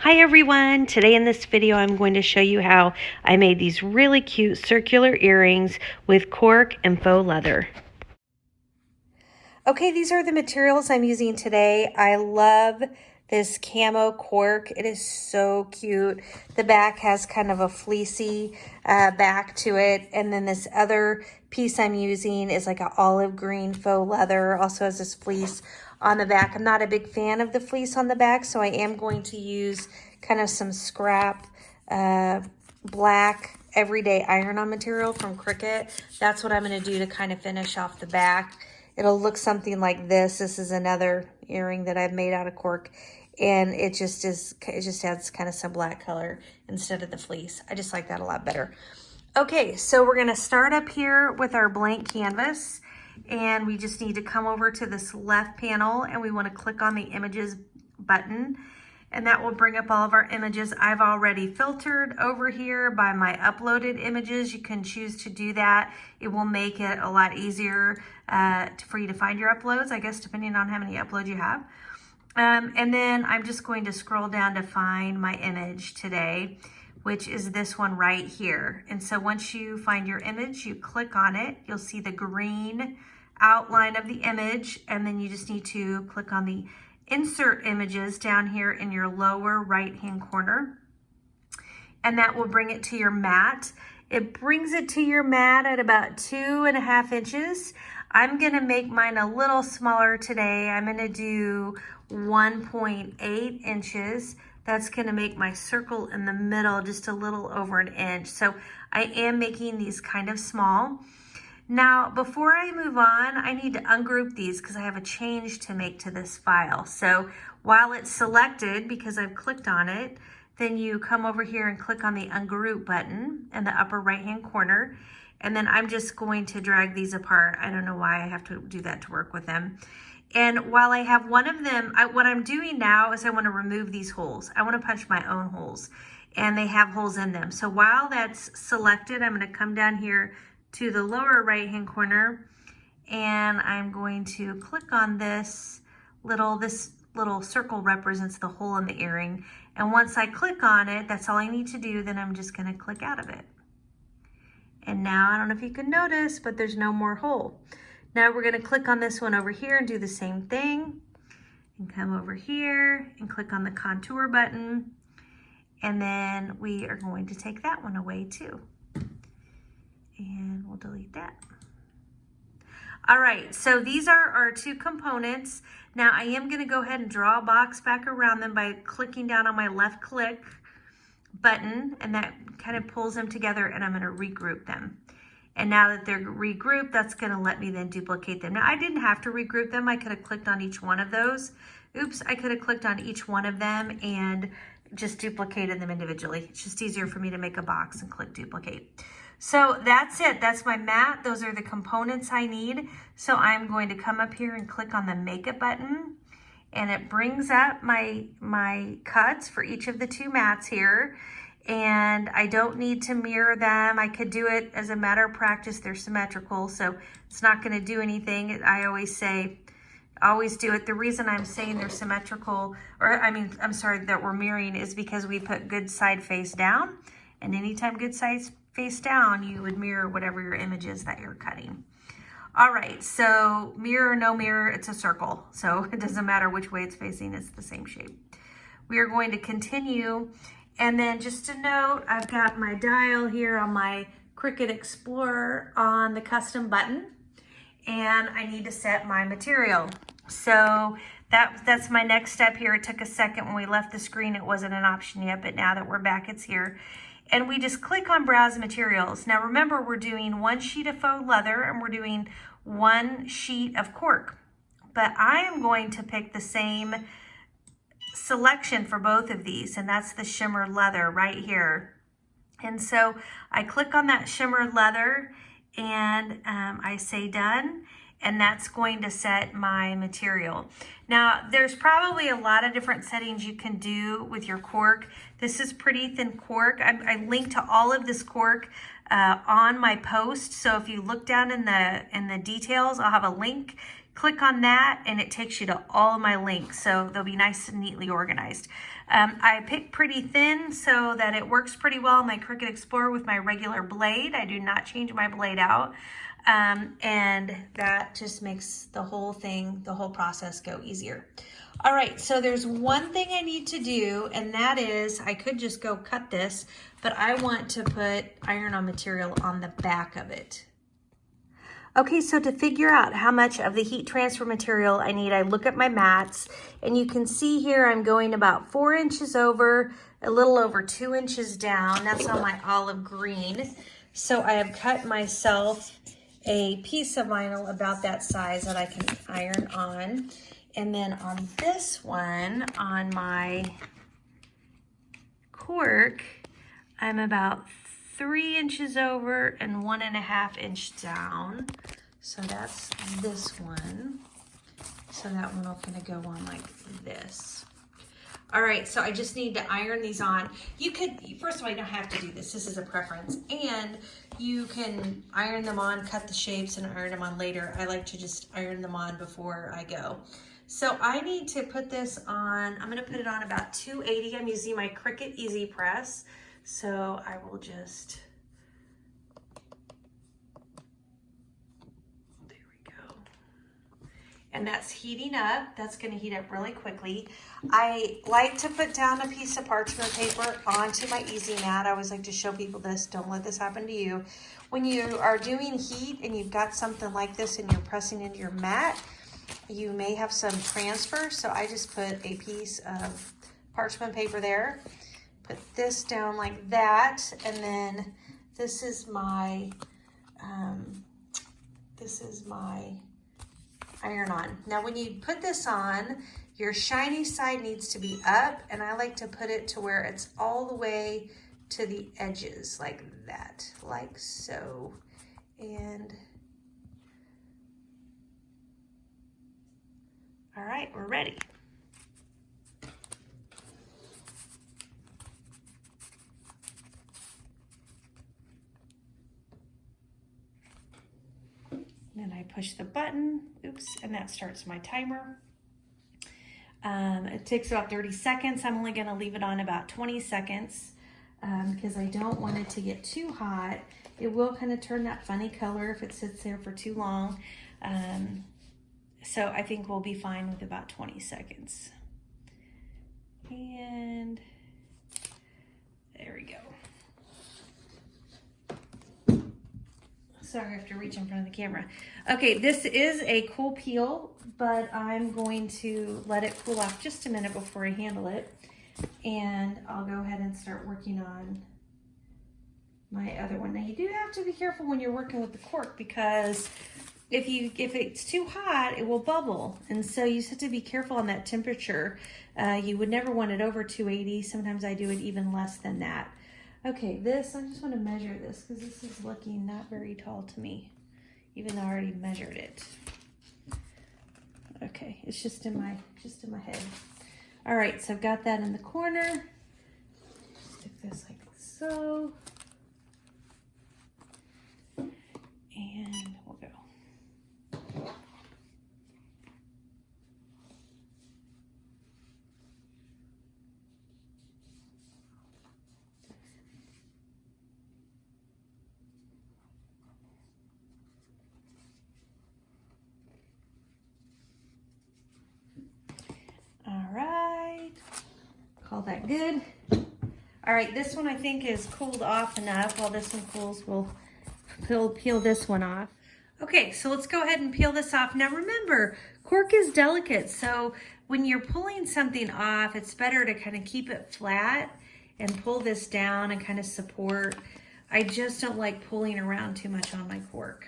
Hi everyone! Today in this video I'm going to show you how I made these really cute circular earrings with cork and faux leather. Okay, these are the materials I'm using today. I love this camo cork. It is so cute. The back has kind of a fleecy back to it, and then this other piece I'm using is like an olive green faux leather. Also has this fleece on the back. I'm not a big fan of the fleece on the back, so I am going to use kind of some scrap black everyday iron-on material from Cricut. That's what I'm going to do to kind of finish off the back. It'll look something like this. This is another earring that I've made out of cork, and it just adds kind of some black color instead of the fleece. I just like that a lot better. Okay, so we're going to start up here with our blank canvas. And we just need to come over to this left panel and we want to click on the images button, and that will bring up all of our images. I've already filtered over here by my uploaded images. You can choose to do that. It will make it a lot easier for you to find your uploads, I guess, depending on how many uploads you have. And then I'm just going to scroll down to find my image today, which is this one right here. And so once you find your image, you click on it, you'll see the green outline of the image, and then you just need to click on the insert images down here in your lower right hand corner, and that will bring it to your mat. It brings it to your mat at about 2.5 inches. I'm gonna make mine a little smaller today. I'm gonna do 1.8 inches. That's gonna make my circle in the middle just a little over 1 inch. So I am making these kind of small. Now, before I move on, I need to ungroup these because I have a change to make to this file. So while it's selected, because I've clicked on it, then you come over here and click on the ungroup button in the upper right-hand corner. And then I'm just going to drag these apart. I don't know why I have to do that to work with them. And while I have one of them, what I'm doing now is I want to remove these holes. I want to punch my own holes, and they have holes in them. So while that's selected, I'm going to come down here to the lower right hand corner, and I'm going to click on this little circle represents the hole in the earring. And once I click on it, that's all I need to do. Then I'm just going to click out of it. And now, I don't know if you can notice, but there's no more hole. Now we're going to click on this one over here and do the same thing, and come over here and click on the contour button, and then we are going to take that one away too. And we'll delete that. All right, so these are our two components. Now I am going to go ahead and draw a box back around them by clicking down on my left click button, and that kind of pulls them together, and I'm going to regroup them. And now that they're regrouped, that's going to let me then duplicate them. Now I didn't have to regroup them. I could have clicked on each one of those. Oops, I could have clicked on each one of them and just duplicated them individually. It's just easier for me to make a box and click duplicate. So that's it. That's my mat. Those are the components I need. So I'm going to come up here and click on the makeup button, and it brings up my cuts for each of the two mats here. And I don't need to mirror them. I could do it as a matter of practice. They're symmetrical, so it's not going to do anything. I always say, always do it. The reason I'm saying they're symmetrical, that we're mirroring, is because we put good side face down. And anytime good side face down, you would mirror whatever your image is that you're cutting. All right, so mirror or no mirror, it's a circle. So it doesn't matter which way it's facing, it's the same shape. We are going to continue. And then just a note, I've got my dial here on my Cricut Explorer on the custom button, and I need to set my material. So that's my next step here. It took a second. When we left the screen, it wasn't an option yet, but now that we're back, it's here. And we just click on Browse Materials. Now remember, we're doing 1 sheet of faux leather and we're doing 1 sheet of cork. But I am going to pick the same selection for both of these, and that's the shimmer leather right here. And so I click on that shimmer leather, and I say done, and that's going to set my material. Now there's probably a lot of different settings you can do with your cork. This is pretty thin cork. I linked to all of this cork on my post, so if you look down in the details, I'll have a link. click on that and it takes you to all of my links, so they'll be nice and neatly organized. I picked pretty thin so that it works pretty well in my Cricut Explorer with my regular blade. I do not change my blade out. And that just makes the whole process go easier. All right, so there's one thing I need to do, and that is, I could just go cut this, but I want to put iron-on material on the back of it. Okay, so to figure out how much of the heat transfer material I need, I look at my mats, and you can see here I'm going about 4 inches over, a little over 2 inches down. That's on my olive green. So I have cut myself a piece of vinyl about that size that I can iron on. And then on this one, on my cork, I'm about 3 inches over and 1.5 inches down. So that's this one. So that one will kind of go on like this. All right, so I just need to iron these on. You could, first of all, you don't have to do this. This is a preference. And you can iron them on, cut the shapes, and iron them on later. I like to just iron them on before I go. So I need to put this on, I'm gonna put it on about 280. I'm using my Cricut Easy Press. So I will just, there we go. And that's heating up. That's gonna heat up really quickly. I like to put down a piece of parchment paper onto my easy mat. I always like to show people this. Don't let this happen to you. When you are doing heat and you've got something like this and you're pressing into your mat, you may have some transfer. So I just put a piece of parchment paper there. Put this down like that, and then this is my iron-on. Now when you put this on, your shiny side needs to be up, and I like to put it to where it's all the way to the edges, like that, like so. And all right, we're ready. Then I push the button, oops, and that starts my timer. It takes about 30 seconds. I'm only gonna leave it on about 20 seconds because I don't want it to get too hot. It will kind of turn that funny color if it sits there for too long. So I think we'll be fine with about 20 seconds. And there we go. Sorry, I have to reach in front of the camera. Okay, this is a cool peel, but I'm going to let it cool off just a minute before I handle it. And I'll go ahead and start working on my other one. Now you do have to be careful when you're working with the cork, because if it's too hot, it will bubble. And so you just have to be careful on that temperature. You would never want it over 280. Sometimes I do it even less than that. Okay, this, I just want to measure this because this is looking not very tall to me, even though I already measured it. Okay, it's just in my head. All right, so I've got that in the corner. Stick this like so. And we'll go. Call that good. All right, this one I think is cooled off enough. While this one cools, we'll peel this one off. Okay, so let's go ahead and peel this off. Now remember, cork is delicate, so when you're pulling something off, it's better to kind of keep it flat and pull this down and kind of support. I just don't like pulling around too much on my cork.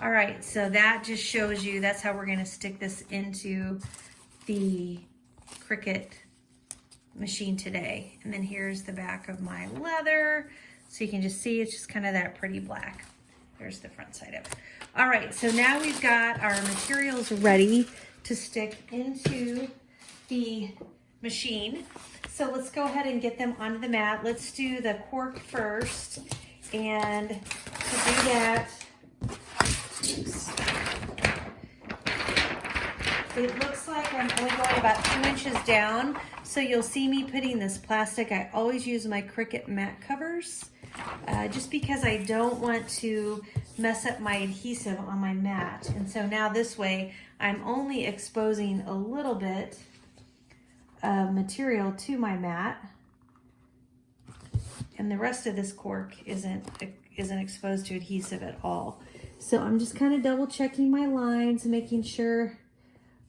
All right, so that just shows you, that's how we're gonna stick this into the Cricut machine today. And then here's the back of my leather. So you can just see it's just kind of that pretty black. There's the front side of it. All right, so now we've got our materials ready to stick into the machine. So let's go ahead and get them onto the mat. Let's do the cork first. And to do that, oops. it looks like I'm only going about 2 inches down. So you'll see me putting this plastic. I always use my Cricut mat covers just because I don't want to mess up my adhesive on my mat. And so now this way, I'm only exposing a little bit of material to my mat. And the rest of this cork isn't exposed to adhesive at all. So I'm just kind of double checking my lines, making sure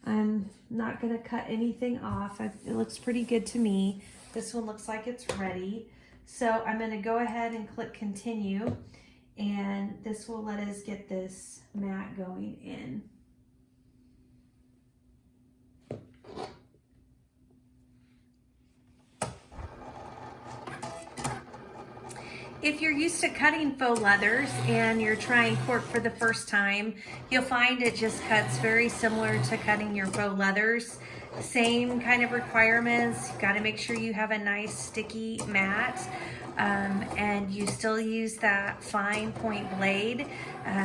I'm not going to cut anything off. It looks pretty good to me. This one looks like it's ready. So I'm going to go ahead and click continue, and this will let us get this mat going in. If you're used to cutting faux leathers and you're trying cork for the first time, you'll find it just cuts very similar to cutting your faux leathers. Same kind of requirements. You've got to make sure you have a nice sticky mat, and you still use that fine point blade.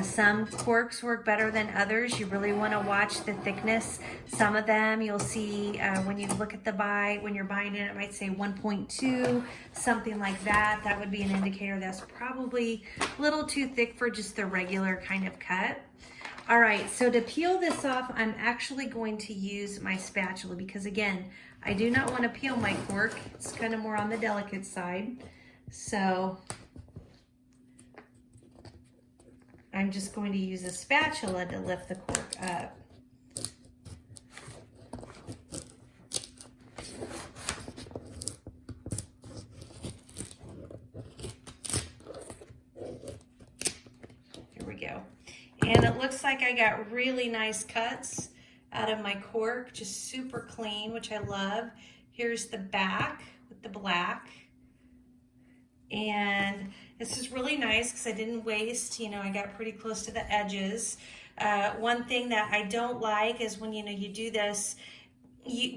Some corks work better than others. You really want to watch the thickness. Some of them you'll see when you look at the when you're buying it, it might say 1.2, something like that. That would be an indicator that's probably a little too thick for just the regular kind of cut. All right, so to peel this off, I'm actually going to use my spatula because again, I do not want to peel my cork. It's kind of more on the delicate side. So I'm just going to use a spatula to lift the cork up. Here we go. And it looks like I got really nice cuts out of my cork, just super clean, which I love. Here's the back with the black. And this is really nice because I didn't waste, I got pretty close to the edges. One thing that I don't like is when, you do this,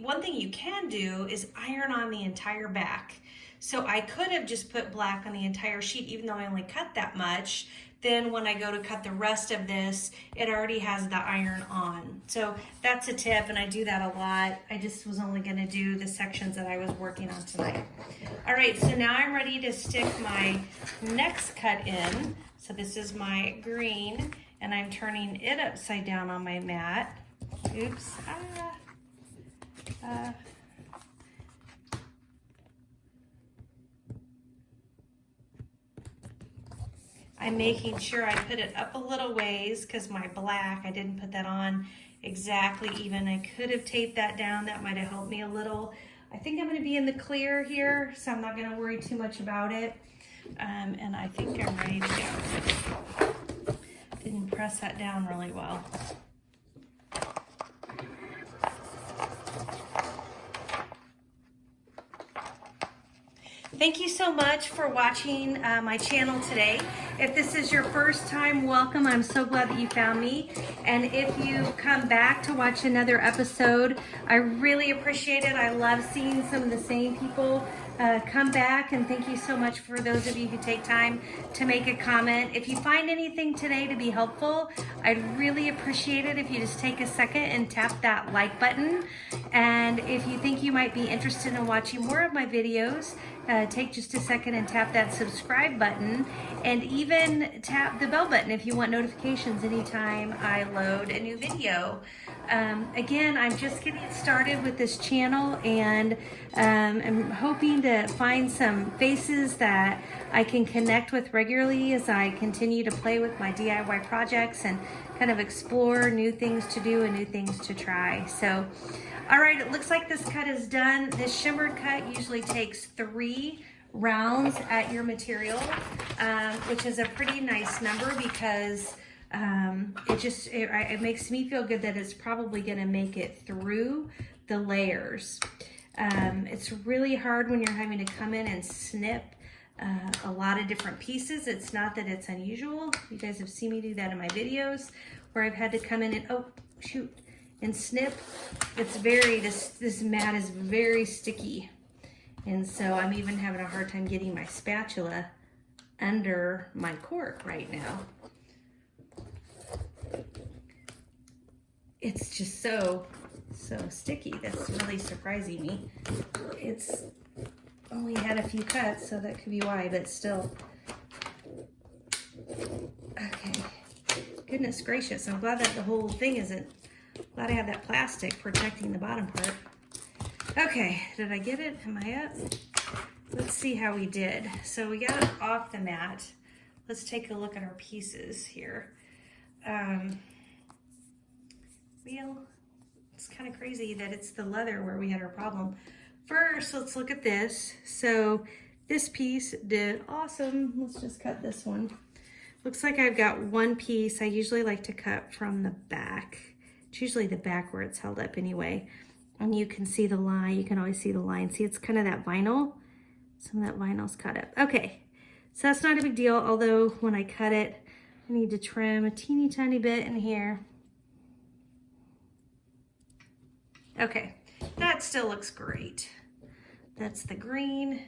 one thing you can do is iron on the entire back. So I could have just put black on the entire sheet, even though I only cut that much. Then when I go to cut the rest of this, it already has the iron on. So that's a tip, and I do that a lot. I just was only gonna do the sections that I was working on tonight. All right, so now I'm ready to stick my next cut in. So this is my green, and I'm turning it upside down on my mat. Oops, I'm making sure I put it up a little ways because my black, I didn't put that on exactly even. I could have taped that down. That might have helped me a little. I think I'm going to be in the clear here, so I'm not going to worry too much about it. And I think I'm ready to go. Didn't press that down really well. Thank you so much for watching my channel today. If this is your first time, welcome. I'm so glad that you found me. And if you come back to watch another episode, I really appreciate it. I love seeing some of the same people come back, and thank you so much for those of you who take time to make a comment. If you find anything today to be helpful, I'd really appreciate it if you just take a second and tap that like button. And if you think you might be interested in watching more of my videos, take just a second and tap that subscribe button, and even tap the bell button if you want notifications anytime I load a new video. Again, I'm just getting started with this channel, and I'm hoping to find some faces that I can connect with regularly as I continue to play with my DIY projects and kind of explore new things to do and new things to try. So, all right, it looks like this cut is done. This shimmered cut usually takes 3 rounds at your material, which is a pretty nice number because it makes me feel good that it's probably gonna make it through the layers. It's really hard when you're having to come in and snip a lot of different pieces. It's not that it's unusual. You guys have seen me do that in my videos where I've had to come in and, and snip. It's this mat is very sticky. And so I'm even having a hard time getting my spatula under my cork right now. It's just so so sticky. That's really surprising me. It's only had a few cuts, so that could be why, but still. Okay. Goodness gracious, I'm glad that the whole thing isn't, glad I have that plastic protecting the bottom part. Okay, did I get it? Am I up? Let's see how we did. So we got it off the mat. Let's take a look at our pieces here. Well, it's kind of crazy that it's the leather where we had our problem. First, let's look at this. So this piece did awesome. Let's just cut this one. Looks like I've got one piece. I usually like to cut from the back. It's usually the back where it's held up anyway. And you can see the line. You can always see the line. See, it's kind of that vinyl. Some of that vinyl's cut up. Okay, so that's not a big deal. Although when I cut it, I need to trim a teeny tiny bit in here. Okay, that still looks great. That's the green,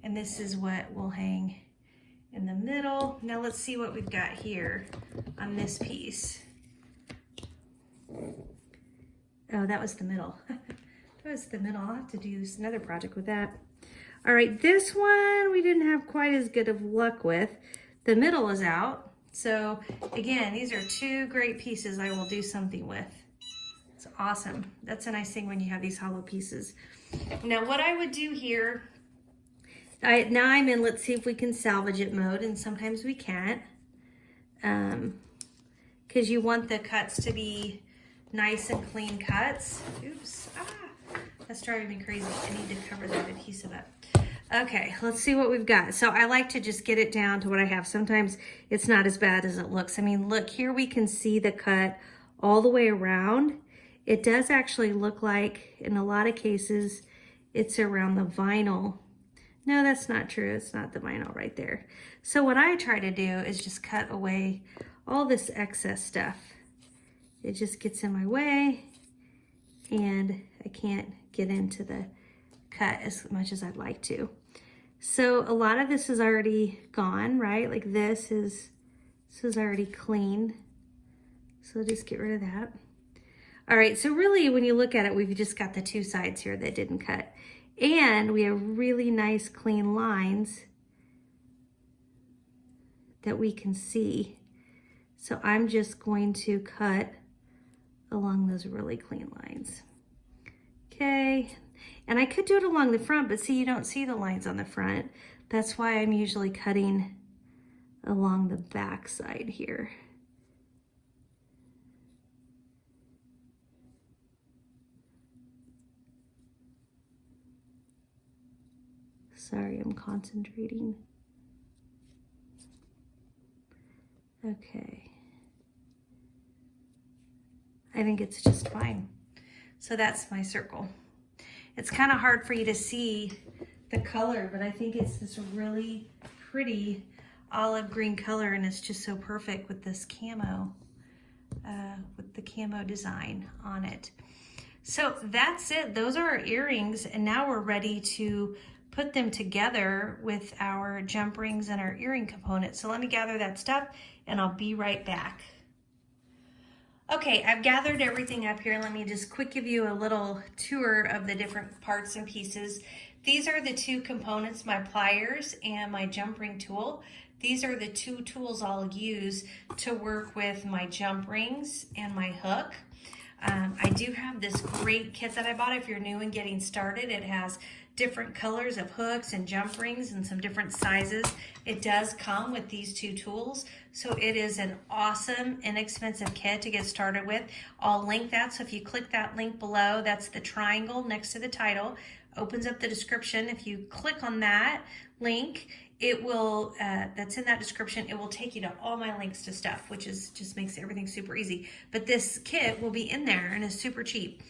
and this is what will hang in the middle. Now let's see what we've got here on this piece. Oh, that was the middle. That was the middle. I'll have to do another project with that. All right, this one we didn't have quite as good of luck with. The middle is out. So again, these are two great pieces I will do something with. It's awesome. That's a nice thing when you have these hollow pieces. Now what I would do here, now I'm in let's see if we can salvage it mode, and sometimes we can't. Because you want the cuts to be nice and clean cuts. Oops, that's driving me crazy. I need to cover that adhesive up. Okay, let's see what we've got. So I like to just get it down to what I have. Sometimes it's not as bad as it looks. I mean, look, here we can see the cut all the way around. It does actually look like, in a lot of cases, it's around the vinyl. No, that's not true. It's not the vinyl right there. So what I try to do is just cut away all this excess stuff. It just gets in my way, and I can't get into the cut as much as I'd like to. So a lot of this is already gone, right? Like this is already clean. So just get rid of that. All right, so really when you look at it, we've just got the two sides here that didn't cut. And we have really nice clean lines that we can see. So I'm just going to cut along those really clean lines. Okay, and I could do it along the front, but see, you don't see the lines on the front. That's why I'm usually cutting along the back side here. Sorry, I'm concentrating. Okay. I think it's just fine. So that's my circle. It's kind of hard for you to see the color, but I think it's this really pretty olive green color, and it's just so perfect with this camo, with the camo design on it. So that's it. Those are our earrings, and now we're ready to put them together with our jump rings and our earring components. So let me gather that stuff, and I'll be right back. Okay, I've gathered everything up here. Let me just quick give you a little tour of the different parts and pieces. These are the two components, my pliers and my jump ring tool. These are the two tools I'll use to work with my jump rings and my hook. I do have this great kit that I bought. If you're new and getting started, it has different colors of hooks and jump rings and some different sizes. It does come with these two tools, so it is an awesome, inexpensive kit to get started with. I'll link that, so if you click that link below, that's the triangle next to the title, opens up the description. If you click on that link, it will, that's in that description, it will take you to all my links to stuff, which is just makes everything super easy. But this kit will be in there and is super cheap.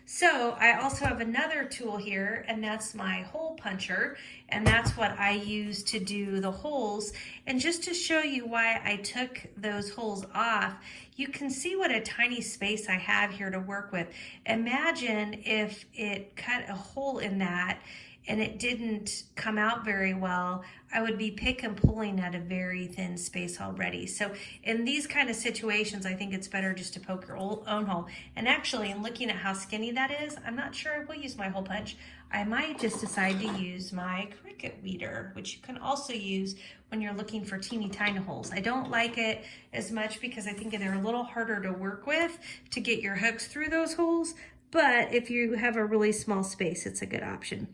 So I also have another tool here, and that's my hole puncher, and that's what I use to do the holes. And just to show you why I took those holes off, you can see what a tiny space I have here to work with. Imagine if it cut a hole in that and it didn't come out very well, I would be pick and pulling at a very thin space already. So in these kind of situations, I think it's better just to poke your own hole. And actually, in looking at how skinny that is, I'm not sure I will use my hole punch. I might just decide to use my Cricut weeder, which you can also use when you're looking for teeny tiny holes. I don't like it as much because I think they're a little harder to work with to get your hooks through those holes. But if you have a really small space, it's a good option.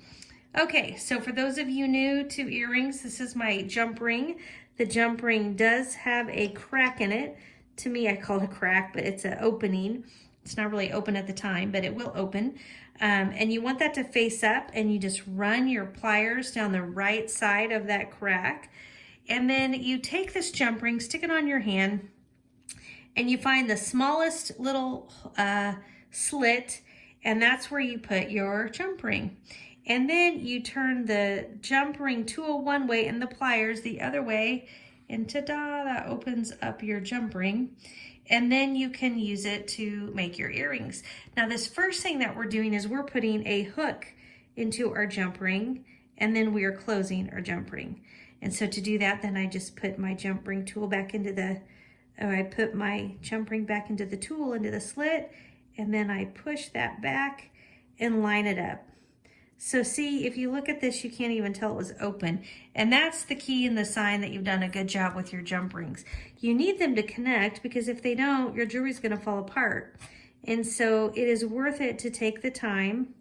Okay, so for those of you new to earrings, this is my jump ring. The jump ring does have a crack in it. To me, I call it a crack, but it's an opening. It's not really open at the time, but it will open. And you want that to face up, and you just run your pliers down the right side of that crack. And then you take this jump ring, stick it on your hand, and you find the smallest little slit, and that's where you put your jump ring. And then you turn the jump ring tool one way and the pliers the other way, and ta-da, that opens up your jump ring. And then you can use it to make your earrings. Now this first thing that we're doing is we're putting a hook into our jump ring, and then we are closing our jump ring. And so to do that, then I just put my jump ring tool back into the, I put my jump ring back into the tool, into the slit, and then I push that back and line it up. So see, if you look at this, you can't even tell it was open. And that's the key and the sign that you've done a good job with your jump rings. You need them to connect, because if they don't, your jewelry's gonna fall apart. And so it is worth it to take the time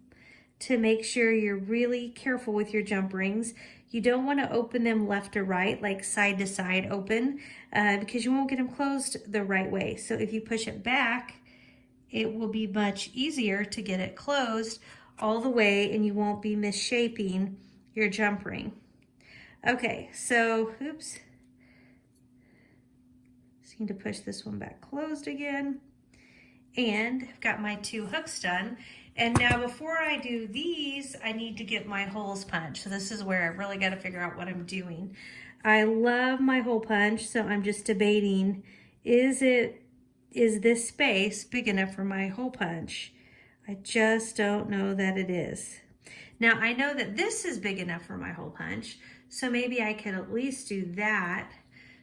to make sure you're really careful with your jump rings. You don't wanna open them left or right, like side to side open, because you won't get them closed the right way. So if you push it back, it will be much easier to get it closed all the way, and you won't be misshaping your jump ring. Okay, so, oops. Just need to push this one back closed again. And I've got my 2 hooks done. And now before I do these, I need to get my holes punched. So this is where I really got to figure out what I'm doing. I love my hole punch, so I'm just debating, is this space big enough for my hole punch? I just don't know that it is. Now I know that this is big enough for my hole punch, so maybe I could at least do that.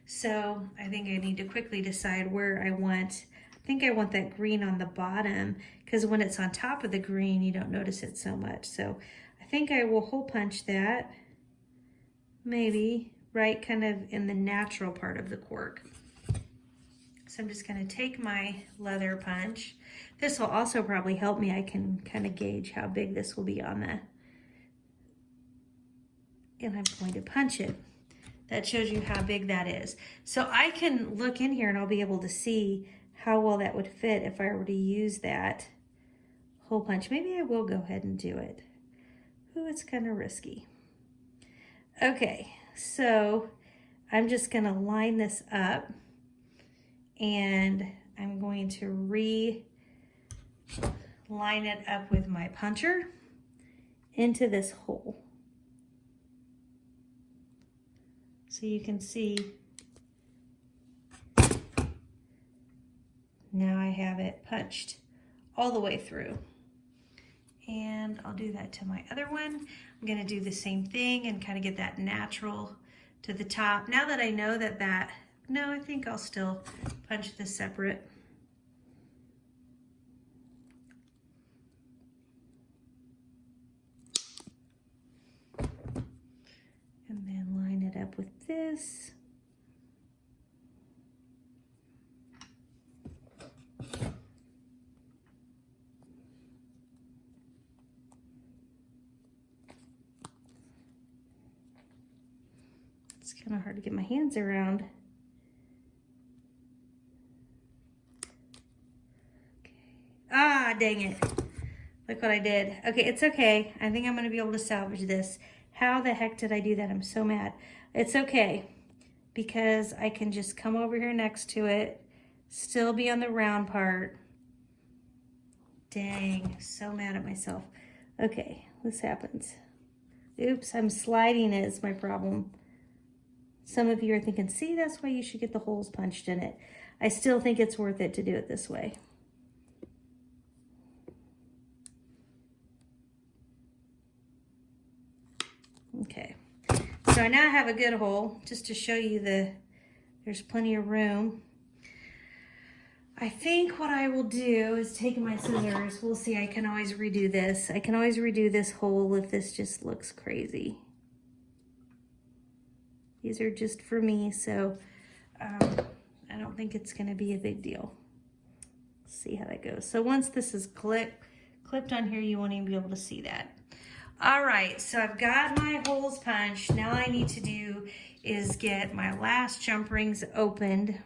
So I think I need to quickly decide where I want. I think I want that green on the bottom, because when it's on top of the green, you don't notice it so much. So I think I will hole punch that, maybe right kind of in the natural part of the cork. So I'm just gonna take my leather punch. This will also probably help me. I can kind of gauge how big this will be on the, and I'm going to punch it. That shows you how big that is. So I can look in here and I'll be able to see how well that would fit if I were to use that hole punch. Maybe I will go ahead and do it. Ooh, it's kind of risky. Okay, so I'm just gonna line this up, and I'm going to line it up with my puncher into this hole. So you can see now I have it punched all the way through. And I'll do that to my other one. I'm gonna do the same thing and kind of get that natural to the top. Now that I know that, no, I think I'll still punch this separate. And then line it up with this. It's kind of hard to get my hands around. Okay. Ah, dang it. Look what I did. Okay, it's okay. I think I'm going to be able to salvage this. How the heck did I do that? I'm so mad. It's okay, because I can just come over here next to it, still be on the round part. Dang, so mad at myself. Okay, this happens. Oops, I'm sliding it is my problem. Some of you are thinking, see, that's why you should get the holes punched in it. I still think it's worth it to do it this way. So I now have a good hole, just to show you there's plenty of room. I think what I will do is take my scissors. We'll see, I can always redo this. I can always redo this hole if this just looks crazy. These are just for me, so I don't think it's gonna be a big deal. Let's see how that goes. So once this is clipped on here, you won't even be able to see that. All right, so I've got my holes punched. Now all I need to do is get my last jump rings opened.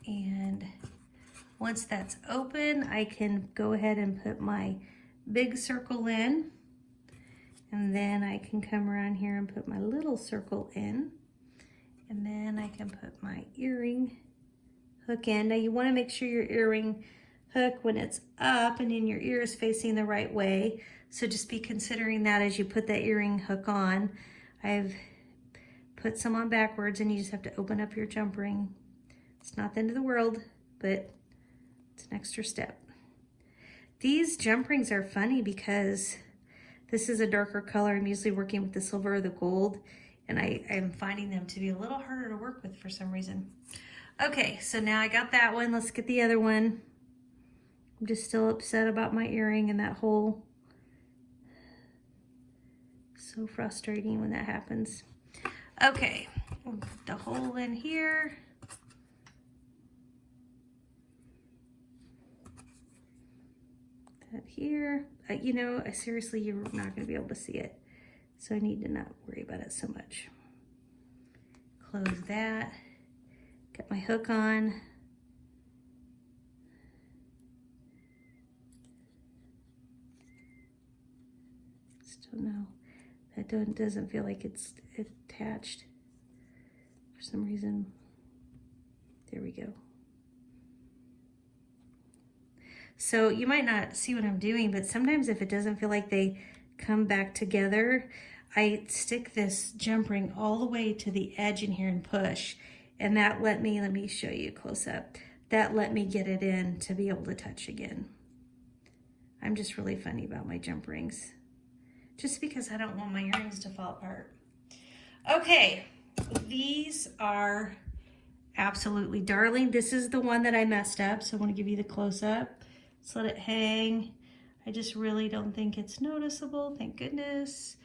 And once that's open, I can go ahead and put my big circle in. And then I can come around here and put my little circle in. And then I can put my earring hook in. Now you want to make sure your earring hook, when it's up and then your ear is facing the right way. So just be considering that as you put that earring hook on. I've put some on backwards, and you just have to open up your jump ring. It's not the end of the world, but it's an extra step. These jump rings are funny because this is a darker color. I'm usually working with the silver or the gold, and I am finding them to be a little harder to work with for some reason. Okay, so now I got that one. Let's get the other one. I'm just still upset about my earring and that hole. So frustrating when that happens. Okay, we'll put the hole in here. That here. You know, seriously, you're not going to be able to see it. So I need to not worry about it so much. Close that. Got my hook on. Still no. That doesn't feel like it's attached for some reason. There we go. So you might not see what I'm doing, but sometimes if it doesn't feel like they come back together, I stick this jump ring all the way to the edge in here and push. And that let me show you close up. That let me get it in to be able to touch again. I'm just really funny about my jump rings, just because I don't want my earrings to fall apart. Okay, these are absolutely darling. This is the one that I messed up, so I want to give you the close up. Let's let it hang. I just really don't think it's noticeable, thank goodness.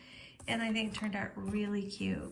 And I think it turned out really cute.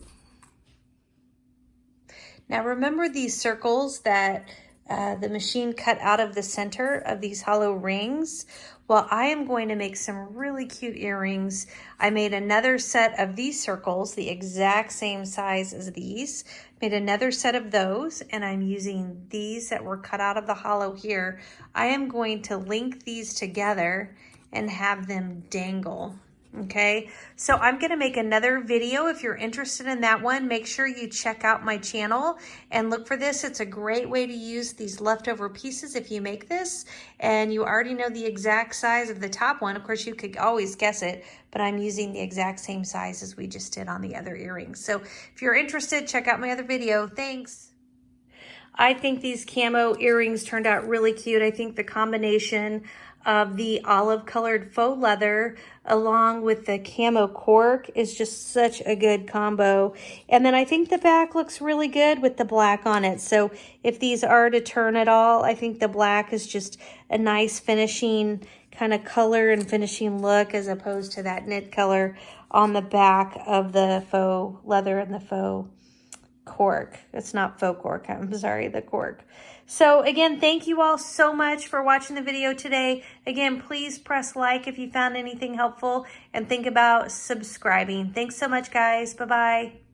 Now remember these circles that the machine cut out of the center of these hollow rings? Well, I am going to make some really cute earrings. I made another set of these circles, the exact same size as these. Made another set of those, and I'm using these that were cut out of the hollow here. I am going to link these together and have them dangle. Okay, so I'm going to make another video. If you're interested in that one, make sure you check out my channel and look for this. It's a great way to use these leftover pieces if you make this and you already know the exact size of the top one. Of course, you could always guess it, but I'm using the exact same size as we just did on the other earrings. So if you're interested, check out my other video. Thanks. I think these camo earrings turned out really cute. I think the combination of the olive colored faux leather along with the camo cork is just such a good combo. And then I think the back looks really good with the black on it. So if these are to turn at all, I think the black is just a nice finishing kind of color and finishing look as opposed to that knit color on the back of the faux leather and the faux cork. It's not faux cork, I'm sorry, the cork. So again, thank you all so much for watching the video today. Again, please press like if you found anything helpful and think about subscribing. Thanks so much, guys. Bye-bye.